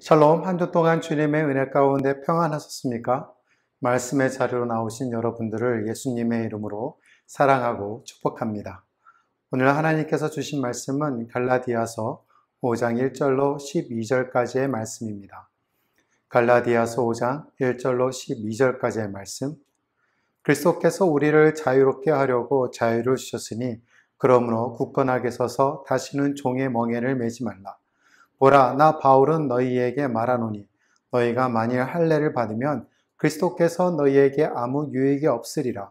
샬롬, 한 주 동안 주님의 은혜 가운데 평안하셨습니까? 말씀의 자리로 나오신 여러분들을 예수님의 이름으로 사랑하고 축복합니다. 오늘 하나님께서 주신 말씀은 갈라디아서 5장 1절로 12절까지의 말씀입니다. 갈라디아서 5장 1절로 12절까지의 말씀. 그리스도께서 우리를 자유롭게 하려고 자유를 주셨으니 그러므로 굳건하게 서서 다시는 종의 멍에를 매지 말라. 보라, 나 바울은 너희에게 말하노니 너희가 만일 할례를 받으면 그리스도께서 너희에게 아무 유익이 없으리라.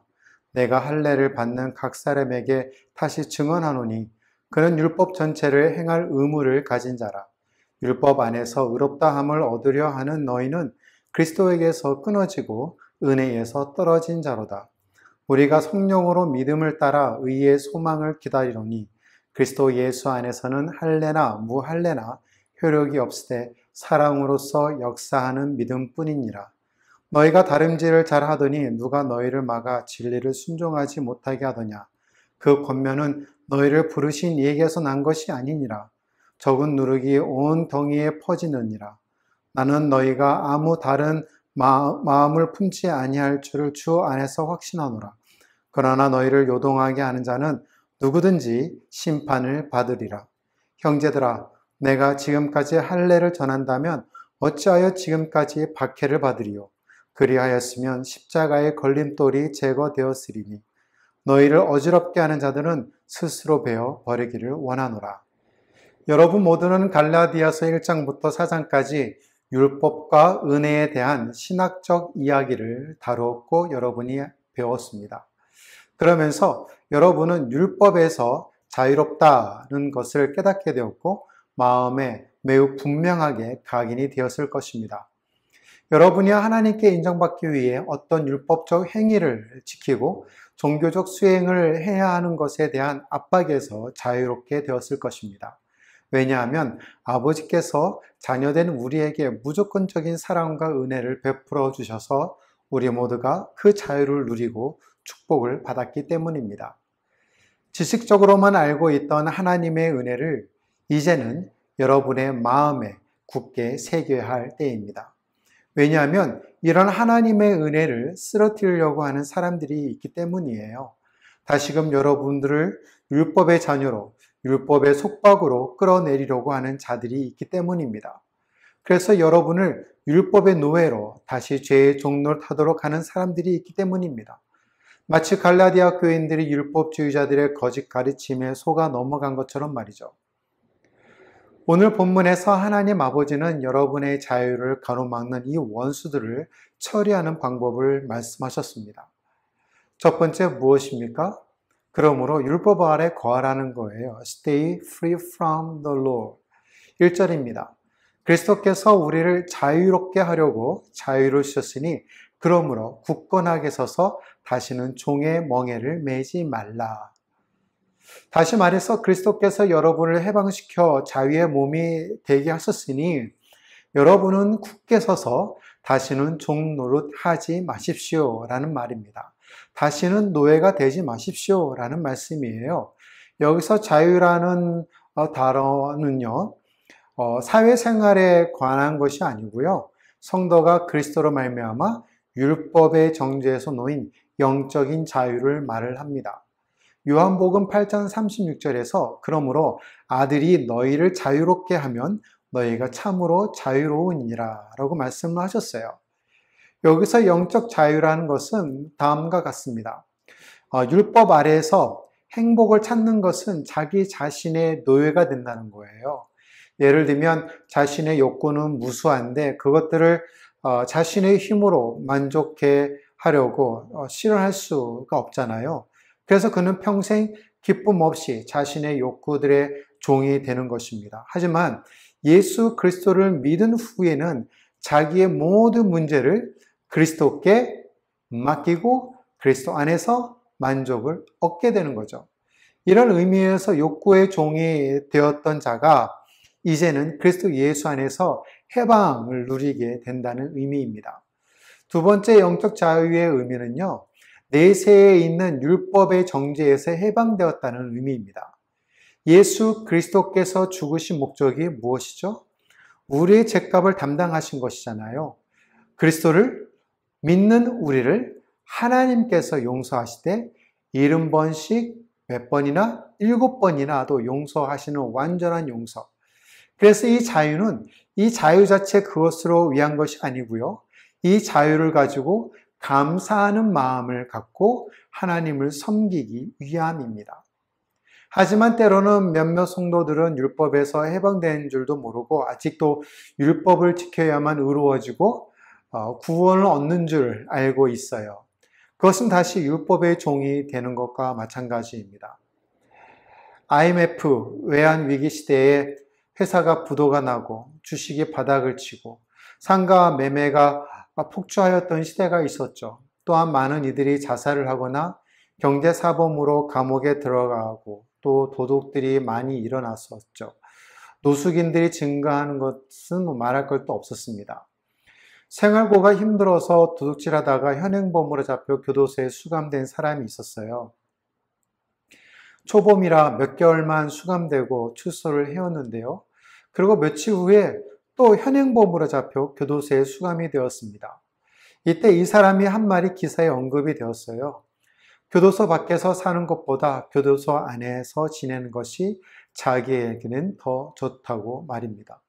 내가 할례를 받는 각 사람에게 다시 증언하노니 그는 율법 전체를 행할 의무를 가진 자라. 율법 안에서 의롭다함을 얻으려 하는 너희는 그리스도에게서 끊어지고 은혜에서 떨어진 자로다. 우리가 성령으로 믿음을 따라 의의 소망을 기다리노니 그리스도 예수 안에서는 할례나 무할례나 효력이 없으되 사랑으로서 역사하는 믿음뿐이니라. 너희가 다름질을 잘하더니 누가 너희를 막아 진리를 순종하지 못하게 하더냐. 그 권면은 너희를 부르신 이에게서 난 것이 아니니라. 적은 누룩이 온 덩이에 퍼지느니라. 나는 너희가 아무 다른 마음을 품지 아니할 줄을 주 안에서 확신하노라. 그러나 너희를 요동하게 하는 자는 누구든지 심판을 받으리라. 형제들아, 내가 지금까지 할례를 전한다면 어찌하여 지금까지 박해를 받으리요? 그리하였으면 십자가의 걸림돌이 제거되었으리니 너희를 어지럽게 하는 자들은 스스로 베어 버리기를 원하노라. 여러분 모두는 갈라디아서 1장부터 4장까지 율법과 은혜에 대한 신학적 이야기를 다루었고 여러분이 배웠습니다. 그러면서 여러분은 율법에서 자유롭다는 것을 깨닫게 되었고 마음에 매우 분명하게 각인이 되었을 것입니다. 여러분이 하나님께 인정받기 위해 어떤 율법적 행위를 지키고 종교적 수행을 해야 하는 것에 대한 압박에서 자유롭게 되었을 것입니다. 왜냐하면 아버지께서 자녀된 우리에게 무조건적인 사랑과 은혜를 베풀어 주셔서 우리 모두가 그 자유를 누리고 축복을 받았기 때문입니다. 지식적으로만 알고 있던 하나님의 은혜를 이제는 여러분의 마음에 굳게 새겨야 할 때입니다. 왜냐하면 이런 하나님의 은혜를 쓰러뜨리려고 하는 사람들이 있기 때문이에요. 다시금 여러분들을 율법의 자녀로, 율법의 속박으로 끌어내리려고 하는 자들이 있기 때문입니다. 그래서 여러분을 율법의 노예로 다시 죄의 종로를 타도록 하는 사람들이 있기 때문입니다. 마치 갈라디아 교인들이 율법주의자들의 거짓 가르침에 속아 넘어간 것처럼 말이죠. 오늘 본문에서 하나님 아버지는 여러분의 자유를 가로막는 이 원수들을 처리하는 방법을 말씀하셨습니다. 첫 번째 무엇입니까? 그러므로 율법 아래 거하라는 거예요. Stay free from the law. 1절입니다. 그리스도께서 우리를 자유롭게 하려고 자유를 주셨으니 그러므로 굳건하게 서서 다시는 종의 멍에를 매지 말라. 다시 말해서 그리스도께서 여러분을 해방시켜 자유의 몸이 되게 하셨으니 여러분은 굳게 서서 다시는 종 노릇하지 마십시오 라는 말입니다. 다시는 노예가 되지 마십시오 라는 말씀이에요. 여기서 자유라는 단어는요, 사회생활에 관한 것이 아니고요. 성도가 그리스도로 말미암아 율법의 정죄에서 놓인 영적인 자유를 말을 합니다. 요한복음 8장 36절에서 그러므로 아들이 너희를 자유롭게 하면 너희가 참으로 자유로우니라 라고 말씀을 하셨어요. 여기서 영적 자유라는 것은 다음과 같습니다. 율법 아래에서 행복을 찾는 것은 자기 자신의 노예가 된다는 거예요. 예를 들면 자신의 욕구는 무수한데 그것들을 자신의 힘으로 만족해 하려고 실현할 수가 없잖아요. 그래서 그는 평생 기쁨 없이 자신의 욕구들의 종이 되는 것입니다. 하지만 예수 그리스도를 믿은 후에는 자기의 모든 문제를 그리스도께 맡기고 그리스도 안에서 만족을 얻게 되는 거죠. 이런 의미에서 욕구의 종이 되었던 자가 이제는 그리스도 예수 안에서 해방을 누리게 된다는 의미입니다. 두 번째 영적 자유의 의미는요, 내세에 있는 율법의 정죄에서 해방되었다는 의미입니다. 예수 그리스도께서 죽으신 목적이 무엇이죠? 우리의 죄값을 담당하신 것이잖아요. 그리스도를 믿는 우리를 하나님께서 용서하시되 70번씩 몇 번이나 7번이나도 용서하시는 완전한 용서. 그래서 이 자유는 이 자유 자체 그것으로 위한 것이 아니고요. 이 자유를 가지고 감사하는 마음을 갖고 하나님을 섬기기 위함입니다. 하지만 때로는 몇몇 성도들은 율법에서 해방된 줄도 모르고 아직도 율법을 지켜야만 의로워지고 구원을 얻는 줄 알고 있어요. 그것은 다시 율법의 종이 되는 것과 마찬가지입니다. IMF 외환위기 시대에 회사가 부도가 나고 주식이 바닥을 치고 상가 매매가 폭주하였던 시대가 있었죠. 또한 많은 이들이 자살을 하거나 경제사범으로 감옥에 들어가고 또 도둑들이 많이 일어났었죠. 노숙인들이 증가하는 것은 말할 것도 없었습니다. 생활고가 힘들어서 도둑질하다가 현행범으로 잡혀 교도소에 수감된 사람이 있었어요. 초범이라 몇 개월만 수감되고 출소를 해왔는데요. 그리고 며칠 후에 또 현행범으로 잡혀 교도소에 수감이 되었습니다. 이때 이 사람이 한 말이 기사에 언급이 되었어요. 교도소 밖에서 사는 것보다 교도소 안에서 지내는 것이 자기에게는 더 좋다고 말입니다.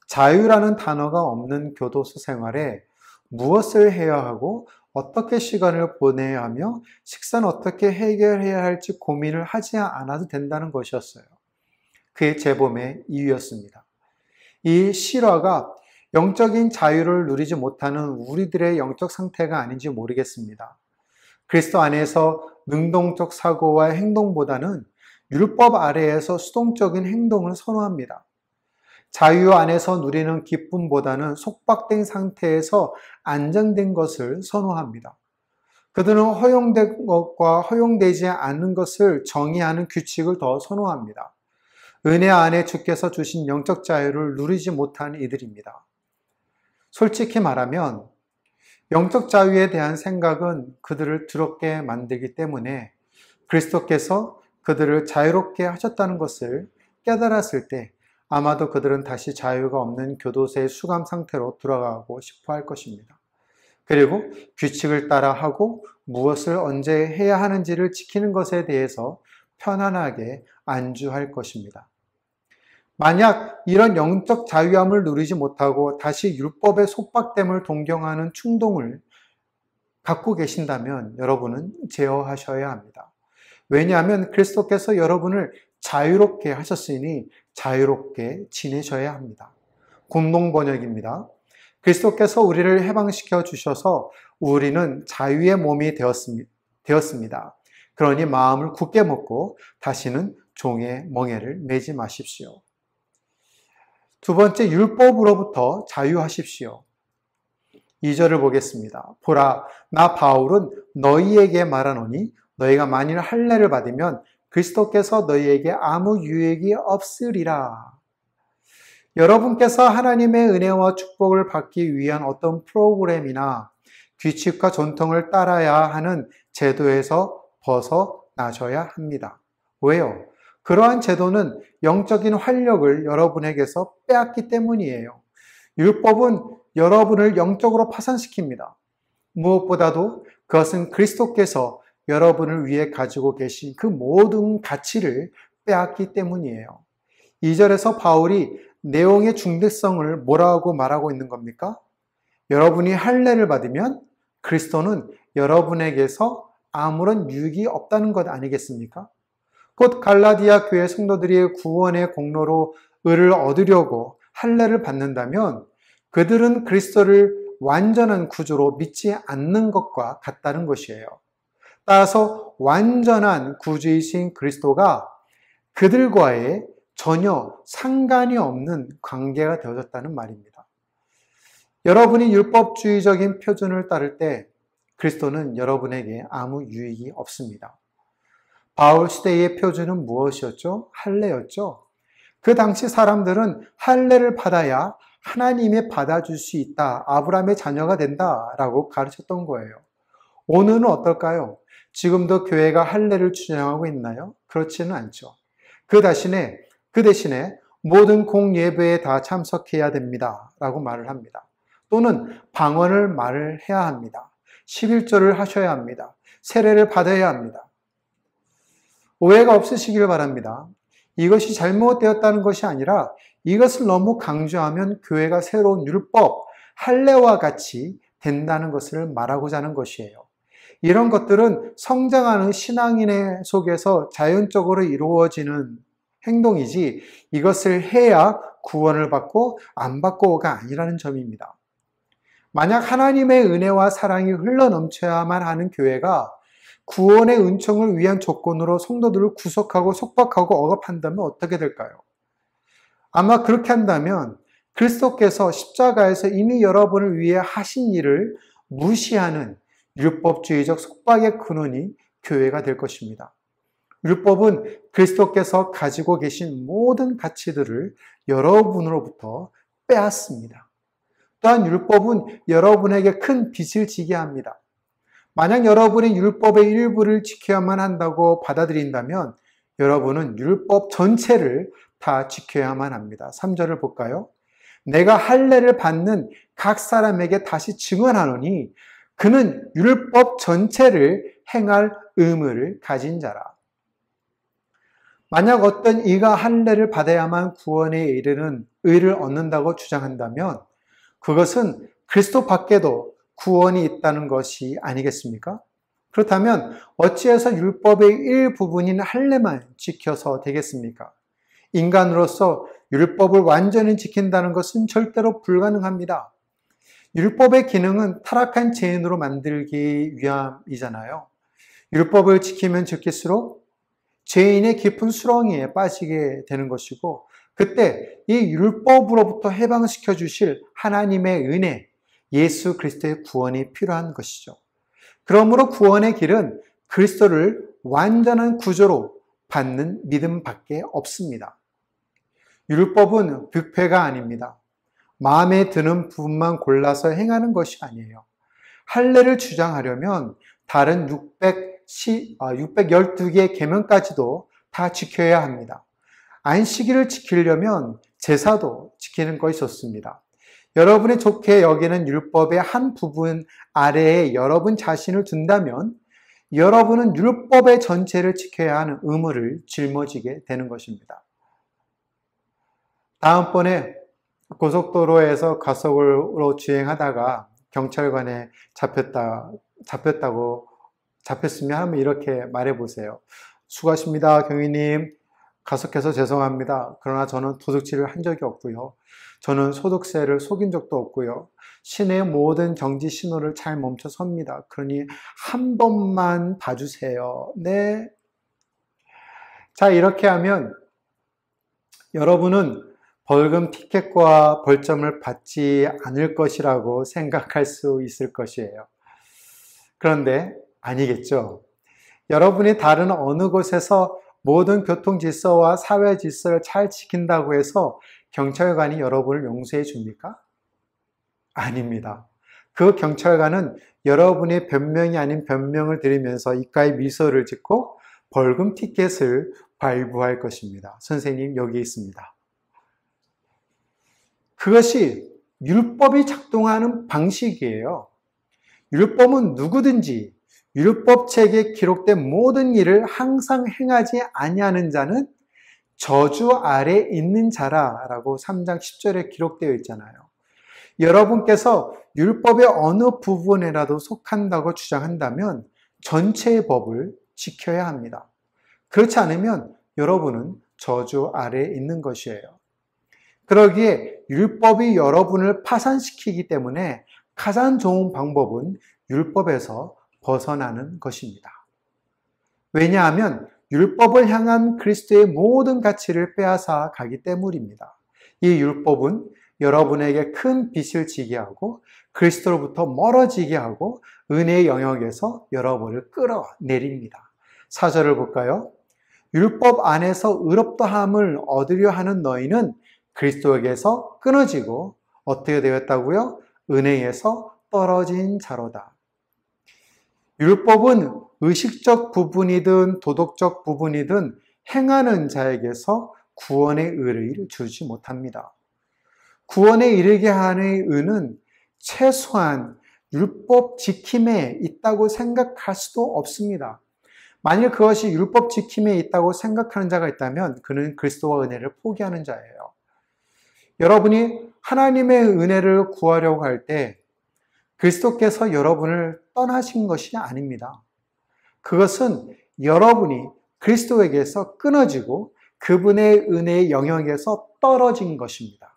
자유라는 단어가 없는 교도소 생활에 무엇을 해야 하고 어떻게 시간을 보내야 하며 식사는 어떻게 해결해야 할지 고민을 하지 않아도 된다는 것이었어요. 그의 재범의 이유였습니다. 이 실화가 영적인 자유를 누리지 못하는 우리들의 영적 상태가 아닌지 모르겠습니다. 그리스도 안에서 능동적 사고와 행동보다는 율법 아래에서 수동적인 행동을 선호합니다. 자유 안에서 누리는 기쁨보다는 속박된 상태에서 안정된 것을 선호합니다. 그들은 허용된 것과 허용되지 않는 것을 정의하는 규칙을 더 선호합니다. 은혜 안에 주께서 주신 영적 자유를 누리지 못한 이들입니다. 솔직히 말하면 영적 자유에 대한 생각은 그들을 두렵게 만들기 때문에 그리스도께서 그들을 자유롭게 하셨다는 것을 깨달았을 때 아마도 그들은 다시 자유가 없는 교도소의 수감 상태로 돌아가고 싶어 할 것입니다. 그리고 규칙을 따라 하고 무엇을 언제 해야 하는지를 지키는 것에 대해서 편안하게 안주할 것입니다. 만약 이런 영적 자유함을 누리지 못하고 다시 율법의 속박됨을 동경하는 충동을 갖고 계신다면 여러분은 제어하셔야 합니다. 왜냐하면 그리스도께서 여러분을 자유롭게 하셨으니 자유롭게 지내셔야 합니다. 공동 번역입니다. 그리스도께서 우리를 해방시켜 주셔서 우리는 자유의 몸이 되었습니다. 그러니 마음을 굳게 먹고 다시는 종의 멍에를 매지 마십시오. 두 번째, 율법으로부터 자유하십시오. 2절을 보겠습니다. 보라, 나 바울은 너희에게 말하노니 너희가 만일 할례를 받으면 그리스도께서 너희에게 아무 유익이 없으리라. 여러분께서 하나님의 은혜와 축복을 받기 위한 어떤 프로그램이나 규칙과 전통을 따라야 하는 제도에서 벗어나셔야 합니다. 왜요? 그러한 제도는 영적인 활력을 여러분에게서 빼앗기 때문이에요. 율법은 여러분을 영적으로 파산시킵니다. 무엇보다도 그것은 그리스도께서 여러분을 위해 가지고 계신 그 모든 가치를 빼앗기 때문이에요. 2절에서 바울이 내용의 중대성을 뭐라고 말하고 있는 겁니까? 여러분이 할례를 받으면 그리스도는 여러분에게서 아무런 유익이 없다는 것 아니겠습니까? 곧 갈라디아 교회 성도들이 구원의 공로로 의를 얻으려고 할례를 받는다면 그들은 그리스도를 완전한 구주로 믿지 않는 것과 같다는 것이에요. 따라서 완전한 구주이신 그리스도가 그들과의 전혀 상관이 없는 관계가 되어졌다는 말입니다. 여러분이 율법주의적인 표준을 따를 때 그리스도는 여러분에게 아무 유익이 없습니다. 바울 시대의 표준은 무엇이었죠? 할례였죠. 그 당시 사람들은 할례를 받아야 하나님이 받아줄 수 있다, 아브라함의 자녀가 된다라고 가르쳤던 거예요. 오늘은 어떨까요? 지금도 교회가 할례를 주장하고 있나요? 그렇지는 않죠. 그 대신에 모든 공예배에 다 참석해야 됩니다. 라고 말을 합니다. 또는 방언을 말을 해야 합니다. 11조를 하셔야 합니다. 세례를 받아야 합니다. 오해가 없으시길 바랍니다. 이것이 잘못되었다는 것이 아니라 이것을 너무 강조하면 교회가 새로운 율법, 할례와 같이 된다는 것을 말하고자 하는 것이에요. 이런 것들은 성장하는 신앙인의 속에서 자연적으로 이루어지는 행동이지 이것을 해야 구원을 받고 안 받고가 아니라는 점입니다. 만약 하나님의 은혜와 사랑이 흘러넘쳐야만 하는 교회가 구원의 은총을 위한 조건으로 성도들을 구속하고 속박하고 억압한다면 어떻게 될까요? 아마 그렇게 한다면 그리스도께서 십자가에서 이미 여러분을 위해 하신 일을 무시하는 율법주의적 속박의 근원이 교회가 될 것입니다. 율법은 그리스도께서 가지고 계신 모든 가치들을 여러분으로부터 빼앗습니다. 또한 율법은 여러분에게 큰 빚을 지게 합니다. 만약 여러분이 율법의 일부를 지켜야만 한다고 받아들인다면 여러분은 율법 전체를 다 지켜야만 합니다. 3절을 볼까요? 내가 할례를 받는 각 사람에게 다시 증언하노니 그는 율법 전체를 행할 의무를 가진 자라. 만약 어떤 이가 할례를 받아야만 구원에 이르는 의를 얻는다고 주장한다면 그것은 그리스도 밖에도 구원이 있다는 것이 아니겠습니까? 그렇다면 어찌해서 율법의 일부분인 할례만 지켜서 되겠습니까? 인간으로서 율법을 완전히 지킨다는 것은 절대로 불가능합니다. 율법의 기능은 타락한 죄인으로 만들기 위함이잖아요. 율법을 지키면 지킬수록 죄인의 깊은 수렁이에 빠지게 되는 것이고 그때 이 율법으로부터 해방시켜 주실 하나님의 은혜, 예수 그리스도의 구원이 필요한 것이죠. 그러므로 구원의 길은 그리스도를 완전한 구조로 받는 믿음밖에 없습니다. 율법은 뷔페가 아닙니다. 마음에 드는 부분만 골라서 행하는 것이 아니에요. 할례를 주장하려면 다른 612개의 계명까지도 다 지켜야 합니다. 안식일을 지키려면 제사도 지키는 것이 좋습니다. 여러분이 좋게 여기는 율법의 한 부분 아래에 여러분 자신을 둔다면 여러분은 율법의 전체를 지켜야 하는 의무를 짊어지게 되는 것입니다. 다음번에 고속도로에서 과속으로 주행하다가 경찰관에 잡혔으면 한번 이렇게 말해보세요. 수고하십니다, 경위님. 과속해서 죄송합니다. 그러나 저는 도둑질을 한 적이 없고요. 저는 소득세를 속인 적도 없고요. 시내 모든 정지 신호를 잘 멈춰 섭니다. 그러니 한 번만 봐주세요. 네. 자, 이렇게 하면 여러분은 벌금 티켓과 벌점을 받지 않을 것이라고 생각할 수 있을 것이에요. 그런데 아니겠죠. 여러분이 다른 어느 곳에서 모든 교통 질서와 사회 질서를 잘 지킨다고 해서 경찰관이 여러분을 용서해 줍니까? 아닙니다. 그 경찰관은 여러분의 변명이 아닌 변명을 들으면서 입가에 미소를 짓고 벌금 티켓을 발부할 것입니다. 선생님, 여기 있습니다. 그것이 율법이 작동하는 방식이에요. 율법은 누구든지 율법책에 기록된 모든 일을 항상 행하지 아니하는 자는 저주 아래 있는 자라라고 3장 10절에 기록되어 있잖아요. 여러분께서 율법의 어느 부분에라도 속한다고 주장한다면 전체의 법을 지켜야 합니다. 그렇지 않으면 여러분은 저주 아래에 있는 것이에요. 그러기에 율법이 여러분을 파산시키기 때문에 가장 좋은 방법은 율법에서 벗어나는 것입니다. 왜냐하면 율법을 향한 그리스도의 모든 가치를 빼앗아 가기 때문입니다. 이 율법은 여러분에게 큰 빚을 지게 하고 그리스도로부터 멀어지게 하고 은혜의 영역에서 여러분을 끌어내립니다. 4절을 볼까요? 율법 안에서 의롭다함을 얻으려 하는 너희는 그리스도에게서 끊어지고 어떻게 되었다고요? 은혜에서 떨어진 자로다. 율법은 의식적 부분이든 도덕적 부분이든 행하는 자에게서 구원의 의를 주지 못합니다. 구원에 이르게 하는 의는 최소한 율법 지킴에 있다고 생각할 수도 없습니다. 만일 그것이 율법 지킴에 있다고 생각하는 자가 있다면 그는 그리스도와 은혜를 포기하는 자예요. 여러분이 하나님의 은혜를 구하려고 할 때 그리스도께서 여러분을 떠나신 것이 아닙니다. 그것은 여러분이 그리스도에게서 끊어지고 그분의 은혜의 영역에서 떨어진 것입니다.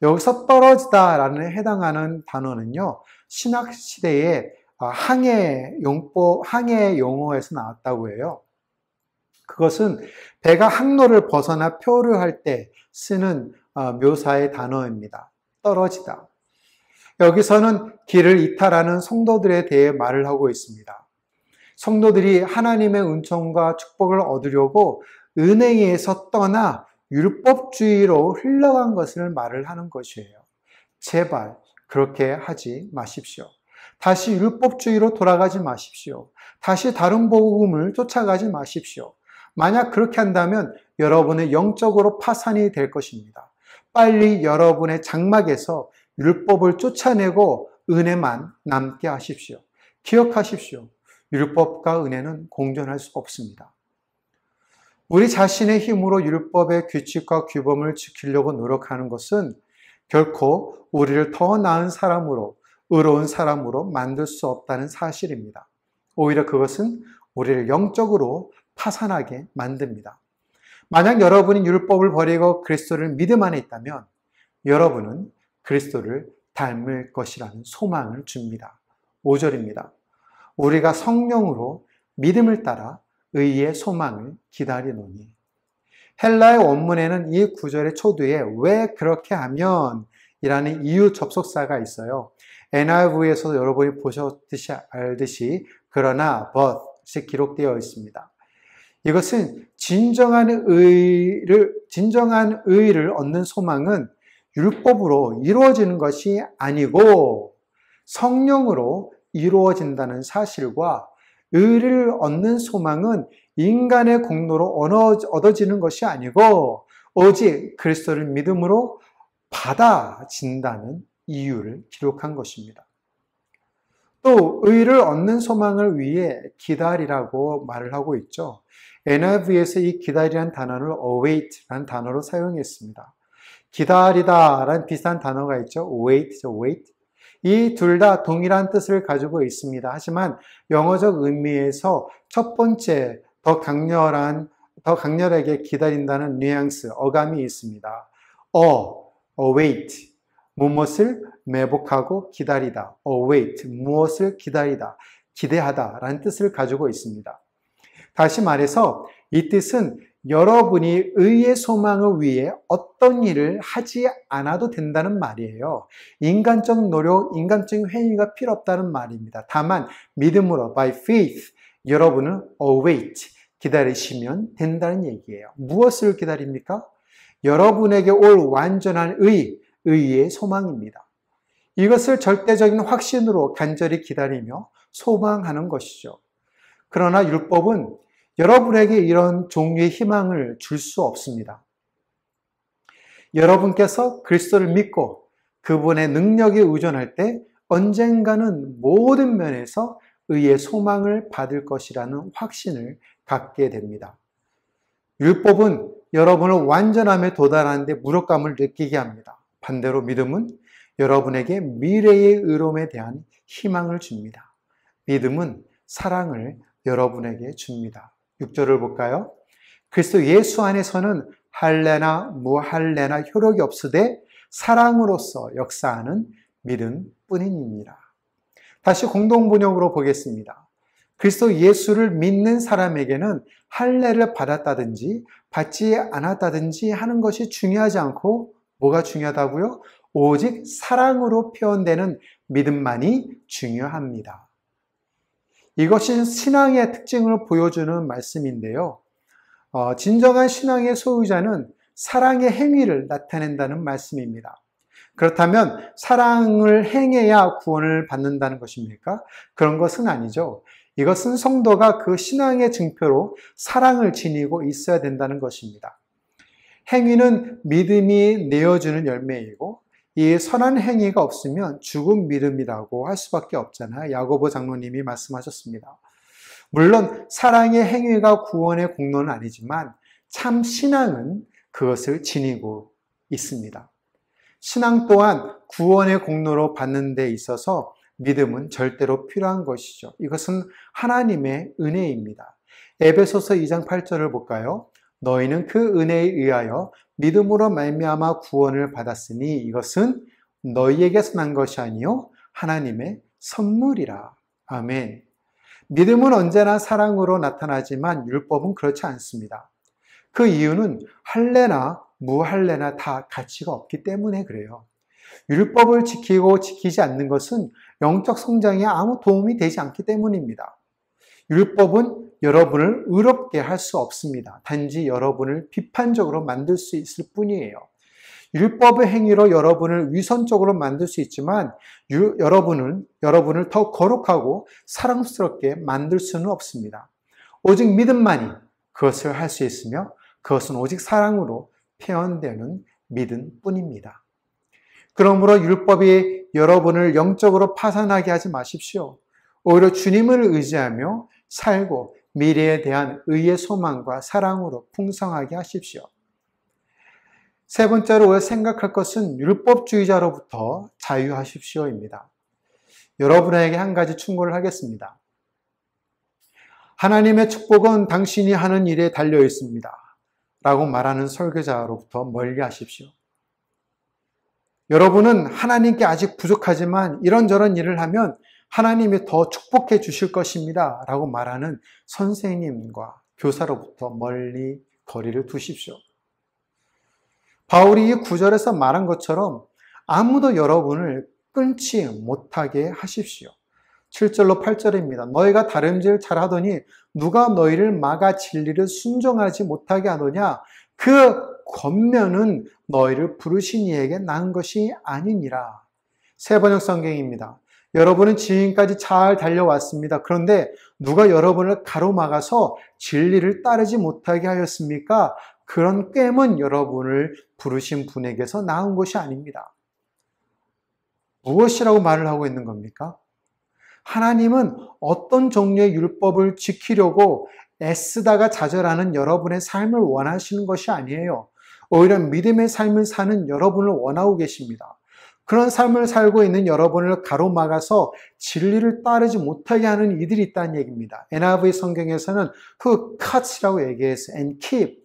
여기서 떨어지다라는 해당하는 단어는요, 신학시대의 항해 용어에서 나왔다고 해요. 그것은 배가 항로를 벗어나 표류할 때 쓰는 묘사의 단어입니다. 떨어지다. 여기서는 길을 이탈하는 성도들에 대해 말을 하고 있습니다. 성도들이 하나님의 은총과 축복을 얻으려고 은혜에서 떠나 율법주의로 흘러간 것을 말을 하는 것이에요. 제발 그렇게 하지 마십시오. 다시 율법주의로 돌아가지 마십시오. 다시 다른 복음을 쫓아가지 마십시오. 만약 그렇게 한다면 여러분은 영적으로 파산이 될 것입니다. 빨리 여러분의 장막에서 율법을 쫓아내고 은혜만 남게 하십시오. 기억하십시오. 율법과 은혜는 공존할 수 없습니다. 우리 자신의 힘으로 율법의 규칙과 규범을 지키려고 노력하는 것은 결코 우리를 더 나은 사람으로, 의로운 사람으로 만들 수 없다는 사실입니다. 오히려 그것은 우리를 영적으로 파산하게 만듭니다. 만약 여러분이 율법을 버리고 그리스도를 믿음 안에 있다면 여러분은 그리스도를 닮을 것이라는 소망을 줍니다. 5절입니다. 우리가 성령으로 믿음을 따라 의의 소망을 기다리노니. 헬라의 원문에는 이 구절의 초두에 왜 그렇게 하면 이라는 이유 접속사가 있어요. NIV에서도 여러분이 보셨듯이 알듯이 그러나 but이 기록되어 있습니다. 이것은 진정한 의를 얻는 소망은 율법으로 이루어지는 것이 아니고 성령으로 이루어진다는 사실과 의를 얻는 소망은 인간의 공로로 얻어지는 것이 아니고 오직 그리스도를 믿음으로 받아진다는 이유를 기록한 것입니다. 또 의를 얻는 소망을 위해 기다리라고 말을 하고 있죠. NIV에서 이 기다리라는 단어를 await라는 단어로 사용했습니다. 기다리다라는 비슷한 단어가 있죠. wait. 이 둘 다 동일한 뜻을 가지고 있습니다. 하지만 영어적 의미에서 첫 번째 더 강렬하게 기다린다는 뉘앙스, 어감이 있습니다. await, 무엇을 매복하고 기다리다. await, 무엇을 기다리다, 기대하다라는 뜻을 가지고 있습니다. 다시 말해서 이 뜻은 여러분이 의의 소망을 위해 어떤 일을 하지 않아도 된다는 말이에요. 인간적 노력, 인간적인 회의가 필요 없다는 말입니다. 다만 믿음으로 by faith 여러분은 await, 기다리시면 된다는 얘기예요. 무엇을 기다립니까? 여러분에게 올 완전한 의의 소망입니다. 이것을 절대적인 확신으로 간절히 기다리며 소망하는 것이죠. 그러나 율법은 여러분에게 이런 종류의 희망을 줄 수 없습니다. 여러분께서 그리스도를 믿고 그분의 능력에 의존할 때 언젠가는 모든 면에서 의의 소망을 받을 것이라는 확신을 갖게 됩니다. 율법은 여러분을 완전함에 도달하는 데 무력감을 느끼게 합니다. 반대로 믿음은 여러분에게 미래의 의로움에 대한 희망을 줍니다. 믿음은 사랑을 여러분에게 줍니다. 6절을 볼까요? 그리스도 예수 안에서는 할례나 무할례나 효력이 없으되 사랑으로서 역사하는 믿음 뿐입니다. 다시 공동번역으로 보겠습니다. 그리스도 예수를 믿는 사람에게는 할례를 받았다든지 받지 않았다든지 하는 것이 중요하지 않고 뭐가 중요하다고요? 오직 사랑으로 표현되는 믿음만이 중요합니다. 이것이 신앙의 특징을 보여주는 말씀인데요. 진정한 신앙의 소유자는 사랑의 행위를 나타낸다는 말씀입니다. 그렇다면 사랑을 행해야 구원을 받는다는 것입니까? 그런 것은 아니죠. 이것은 성도가 그 신앙의 증표로 사랑을 지니고 있어야 된다는 것입니다. 행위는 믿음이 내어주는 열매이고 이 선한 행위가 없으면 죽은 믿음이라고 할 수밖에 없잖아요. 야고보 장로님이 말씀하셨습니다. 물론 사랑의 행위가 구원의 공로는 아니지만 참 신앙은 그것을 지니고 있습니다. 신앙 또한 구원의 공로로 받는 데 있어서 믿음은 절대로 필요한 것이죠. 이것은 하나님의 은혜입니다. 에베소서 2장 8절을 볼까요? 너희는 그 은혜에 의하여 믿음으로 말미암아 구원을 받았으니 이것은 너희에게서 난 것이 아니요 하나님의 선물이라. 아멘. 믿음은 언제나 사랑으로 나타나지만 율법은 그렇지 않습니다. 그 이유는 할례나 무할례나 다 가치가 없기 때문에 그래요. 율법을 지키고 지키지 않는 것은 영적 성장에 아무 도움이 되지 않기 때문입니다. 율법은 여러분을 의롭게 할 수 없습니다. 단지 여러분을 비판적으로 만들 수 있을 뿐이에요. 율법의 행위로 여러분을 위선적으로 만들 수 있지만 여러분을 더 거룩하고 사랑스럽게 만들 수는 없습니다. 오직 믿음만이 그것을 할 수 있으며 그것은 오직 사랑으로 표현되는 믿음뿐입니다. 그러므로 율법이 여러분을 영적으로 파산하게 하지 마십시오. 오히려 주님을 의지하며 살고 미래에 대한 의의 소망과 사랑으로 풍성하게 하십시오. 세 번째로 생각할 것은 율법주의자로부터 자유하십시오입니다. 여러분에게 한 가지 충고를 하겠습니다. 하나님의 축복은 당신이 하는 일에 달려 있습니다. 라고 말하는 설교자로부터 멀리 하십시오. 여러분은 하나님께 아직 부족하지만 이런저런 일을 하면 하나님이 더 축복해 주실 것입니다. 라고 말하는 선생님과 교사로부터 멀리 거리를 두십시오. 바울이 이 구절에서 말한 것처럼 아무도 여러분을 끊지 못하게 하십시오. 7절로 8절입니다. 너희가 다름질 잘하더니 누가 너희를 막아 진리를 순종하지 못하게 하느냐? 그 권면은 너희를 부르신 이에게 난 것이 아니니라. 새번역 성경입니다. 여러분은 지금까지 잘 달려왔습니다. 그런데 누가 여러분을 가로막아서 진리를 따르지 못하게 하였습니까? 그런 꽹은 여러분을 부르신 분에게서 나온 것이 아닙니다. 무엇이라고 말을 하고 있는 겁니까? 하나님은 어떤 종류의 율법을 지키려고 애쓰다가 좌절하는 여러분의 삶을 원하시는 것이 아니에요. 오히려 믿음의 삶을 사는 여러분을 원하고 계십니다. 그런 삶을 살고 있는 여러분을 가로막아서 진리를 따르지 못하게 하는 이들이 있다는 얘기입니다. NIV 성경에서는 그 cut이라고 얘기해서 and keep,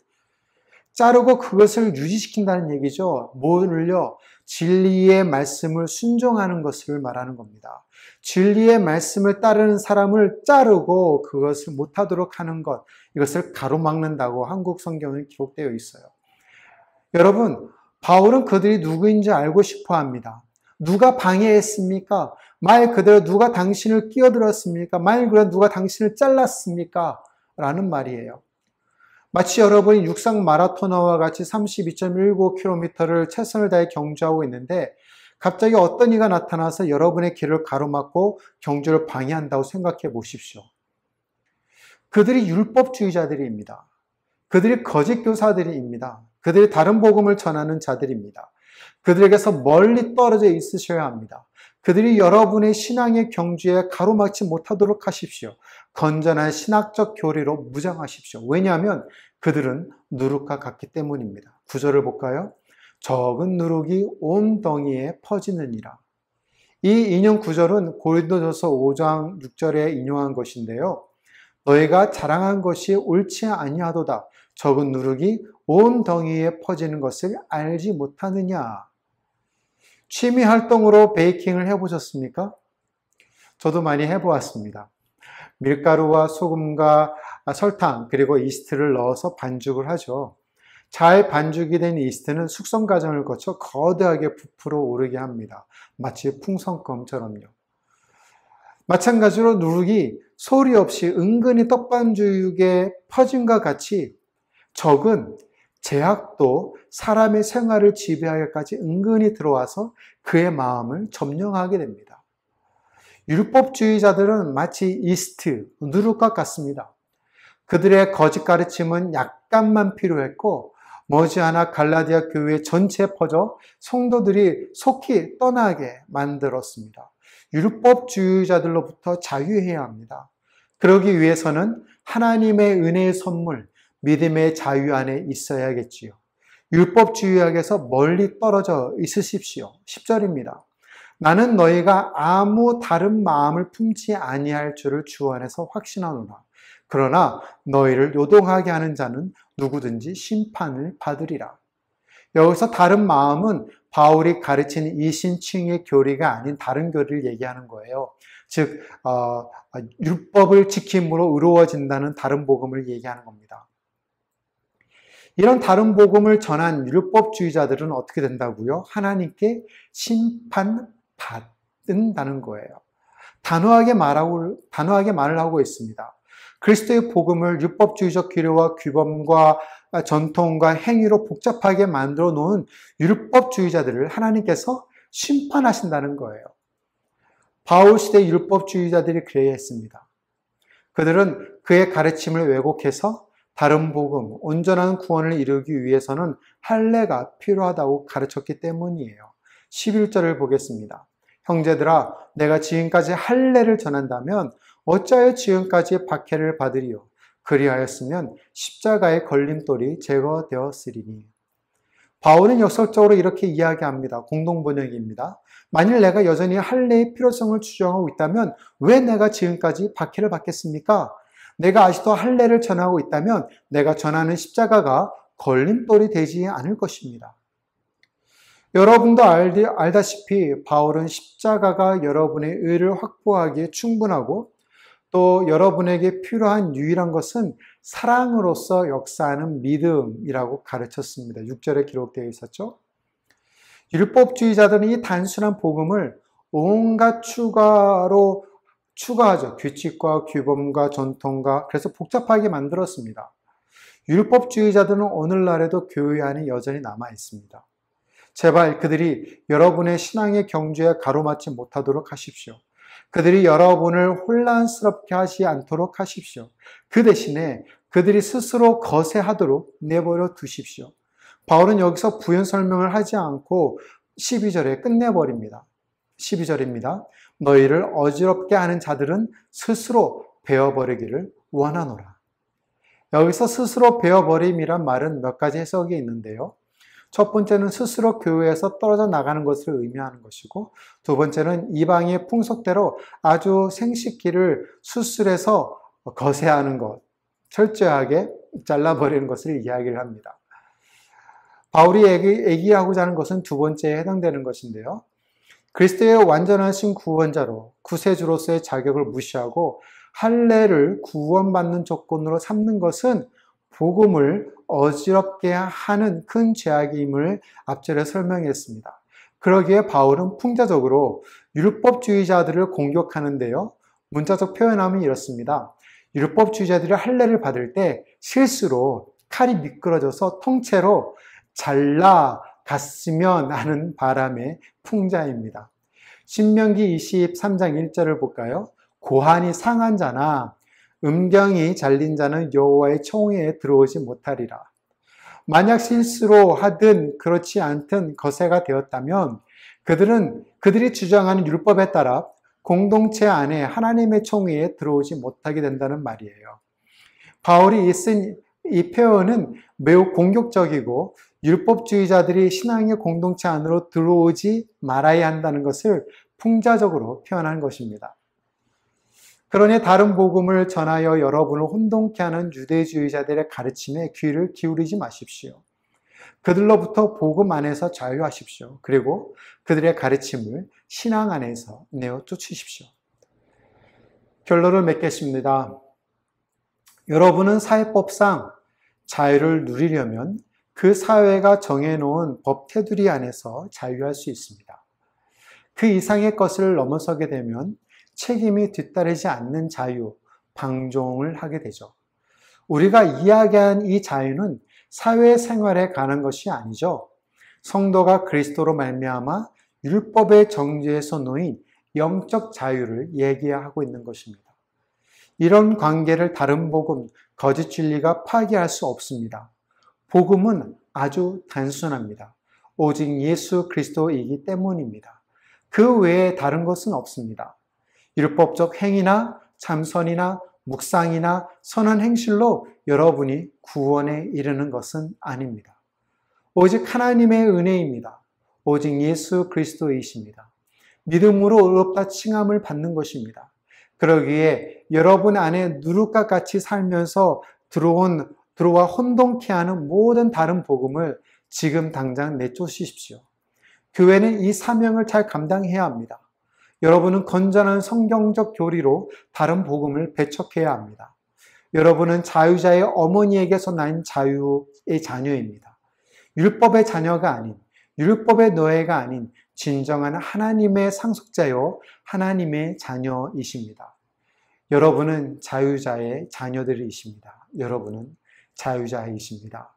자르고 그것을 유지시킨다는 얘기죠. 뭐를요? 진리의 말씀을 순종하는 것을 말하는 겁니다. 진리의 말씀을 따르는 사람을 자르고 그것을 못하도록 하는 것, 이것을 가로막는다고 한국 성경에 기록되어 있어요. 여러분, 바울은 그들이 누구인지 알고 싶어 합니다. 누가 방해했습니까? 말 그대로 누가 당신을 끼어들었습니까? 말 그대로 누가 당신을 잘랐습니까? 라는 말이에요. 마치 여러분이 육상 마라토너와 같이 32.19km를 최선을 다해 경주하고 있는데 갑자기 어떤 이가 나타나서 여러분의 길을 가로막고 경주를 방해한다고 생각해 보십시오. 그들이 율법주의자들입니다. 그들이 거짓 교사들입니다. 그들이 다른 복음을 전하는 자들입니다. 그들에게서 멀리 떨어져 있으셔야 합니다. 그들이 여러분의 신앙의 경주에 가로막지 못하도록 하십시오. 건전한 신학적 교리로 무장하십시오. 왜냐하면 그들은 누룩과 같기 때문입니다. 구절을 볼까요? 적은 누룩이 온 덩이에 퍼지느니라. 이 인용 구절은 고린도전서 5장 6절에 인용한 것인데요. 너희가 자랑한 것이 옳지 아니하도다. 적은 누룩이 온 덩이에 퍼지는 것을 알지 못하느냐. 취미 활동으로 베이킹을 해보셨습니까? 저도 많이 해보았습니다. 밀가루와 소금과 설탕 그리고 이스트를 넣어서 반죽을 하죠. 잘 반죽이 된 이스트는 숙성 과정을 거쳐 거대하게 부풀어 오르게 합니다. 마치 풍선껌처럼요. 마찬가지로 누룩이 소리 없이 은근히 떡반죽에 퍼짐과 같이 적은 제약도 사람의 생활을 지배하기까지 은근히 들어와서 그의 마음을 점령하게 됩니다. 율법주의자들은 마치 이스트, 누룩과 같습니다. 그들의 거짓 가르침은 약간만 필요했고 머지않아 갈라디아 교회 전체에 퍼져 성도들이 속히 떠나게 만들었습니다. 율법주의자들로부터 자유해야 합니다. 그러기 위해서는 하나님의 은혜의 선물, 믿음의 자유 안에 있어야겠지요. 율법주의학에서 멀리 떨어져 있으십시오. 10절입니다. 나는 너희가 아무 다른 마음을 품지 아니할 줄을 주 안에서 확신하노라. 그러나 너희를 요동하게 하는 자는 누구든지 심판을 받으리라. 여기서 다른 마음은 바울이 가르치는 이신칭의 교리가 아닌 다른 교리를 얘기하는 거예요. 즉 율법을 지킴으로 의로워진다는 다른 복음을 얘기하는 겁니다. 이런 다른 복음을 전한 율법주의자들은 어떻게 된다고요? 하나님께 심판받는다는 거예요. 단호하게 말을 하고 있습니다. 그리스도의 복음을 율법주의적 규례와 규범과 전통과 행위로 복잡하게 만들어 놓은 율법주의자들을 하나님께서 심판하신다는 거예요. 바울 시대 율법주의자들이 그래야 했습니다. 그들은 그의 가르침을 왜곡해서 다른 복음, 온전한 구원을 이루기 위해서는 할례가 필요하다고 가르쳤기 때문이에요. 11절을 보겠습니다. 형제들아, 내가 지금까지 할례를 전한다면 어찌하여 지금까지 박해를 받으리요? 그리하였으면 십자가의 걸림돌이 제거되었으리니. 바울은 역설적으로 이렇게 이야기합니다. 공동번역입니다. 만일 내가 여전히 할례의 필요성을 주장하고 있다면 왜 내가 지금까지 박해를 받겠습니까? 내가 아직도 할례를 전하고 있다면 내가 전하는 십자가가 걸림돌이 되지 않을 것입니다. 여러분도 알다시피 바울은 십자가가 여러분의 의를 확보하기에 충분하고 또 여러분에게 필요한 유일한 것은 사랑으로서 역사하는 믿음이라고 가르쳤습니다. 6절에 기록되어 있었죠. 율법주의자들은 이 단순한 복음을 온갖 추가하죠. 규칙과 규범과 전통과 그래서 복잡하게 만들었습니다. 율법주의자들은 오늘날에도 교회 안에 여전히 남아 있습니다. 제발 그들이 여러분의 신앙의 경주에 가로막지 못하도록 하십시오. 그들이 여러분을 혼란스럽게 하지 않도록 하십시오. 그 대신에 그들이 스스로 거세하도록 내버려 두십시오. 바울은 여기서 부연 설명을 하지 않고 12절에 끝내버립니다. 12절입니다. 너희를 어지럽게 하는 자들은 스스로 베어버리기를 원하노라. 여기서 스스로 베어버림이란 말은 몇 가지 해석이 있는데요. 첫 번째는 스스로 교회에서 떨어져 나가는 것을 의미하는 것이고, 두 번째는 이방의 풍속대로 아주 생식기를 수술해서 거세하는 것, 철저하게 잘라버리는 것을 이야기를 합니다. 바울이 얘기하고자 하는 것은 두 번째에 해당되는 것인데요. 그리스도의 완전하신 구원자로 구세주로서의 자격을 무시하고 할례를 구원받는 조건으로 삼는 것은 복음을 어지럽게 하는 큰 죄악임을 앞절에 설명했습니다. 그러기에 바울은 풍자적으로 율법주의자들을 공격하는데요. 문자적 표현하면 이렇습니다. 율법주의자들이 할례를 받을 때 실수로 칼이 미끄러져서 통째로 잘라갔으면 하는 바람의 풍자입니다. 신명기 23장 1절을 볼까요? 고환이 상한 자나 음경이 잘린 자는 여호와의 총회에 들어오지 못하리라. 만약 실수로 하든 그렇지 않든 거세가 되었다면 그들이 주장하는 율법에 따라 공동체 안에 하나님의 총회에 들어오지 못하게 된다는 말이에요. 바울이 쓴 이 표현은 매우 공격적이고 율법주의자들이 신앙의 공동체 안으로 들어오지 말아야 한다는 것을 풍자적으로 표현한 것입니다. 그러니 다른 복음을 전하여 여러분을 혼동케 하는 유대주의자들의 가르침에 귀를 기울이지 마십시오. 그들로부터 복음 안에서 자유하십시오. 그리고 그들의 가르침을 신앙 안에서 내어 쫓으십시오. 결론을 맺겠습니다. 여러분은 사회법상 자유를 누리려면 그 사회가 정해놓은 법 테두리 안에서 자유할 수 있습니다. 그 이상의 것을 넘어서게 되면 책임이 뒤따르지 않는 자유, 방종을 하게 되죠. 우리가 이야기한 이 자유는 사회생활에 관한 것이 아니죠. 성도가 그리스도로 말미암아 율법의 정죄에서 놓인 영적 자유를 얘기하고 있는 것입니다. 이런 관계를 다른 복음, 거짓 진리가 파괴할 수 없습니다. 복음은 아주 단순합니다. 오직 예수 그리스도이기 때문입니다. 그 외에 다른 것은 없습니다. 율법적 행위나 참선이나 묵상이나 선한 행실로 여러분이 구원에 이르는 것은 아닙니다. 오직 하나님의 은혜입니다. 오직 예수 그리스도이십니다. 믿음으로 의롭다 칭함을 받는 것입니다. 그러기에 여러분 안에 누룩과 같이 살면서 들어와 혼동케 하는 모든 다른 복음을 지금 당장 내쫓으십시오. 교회는 이 사명을 잘 감당해야 합니다. 여러분은 건전한 성경적 교리로 다른 복음을 배척해야 합니다. 여러분은 자유자의 어머니에게서 난 자유의 자녀입니다. 율법의 자녀가 아닌, 율법의 노예가 아닌 진정한 하나님의 상속자요 하나님의 자녀이십니다. 여러분은 자유자의 자녀들이십니다. 여러분은 자유자이십니다.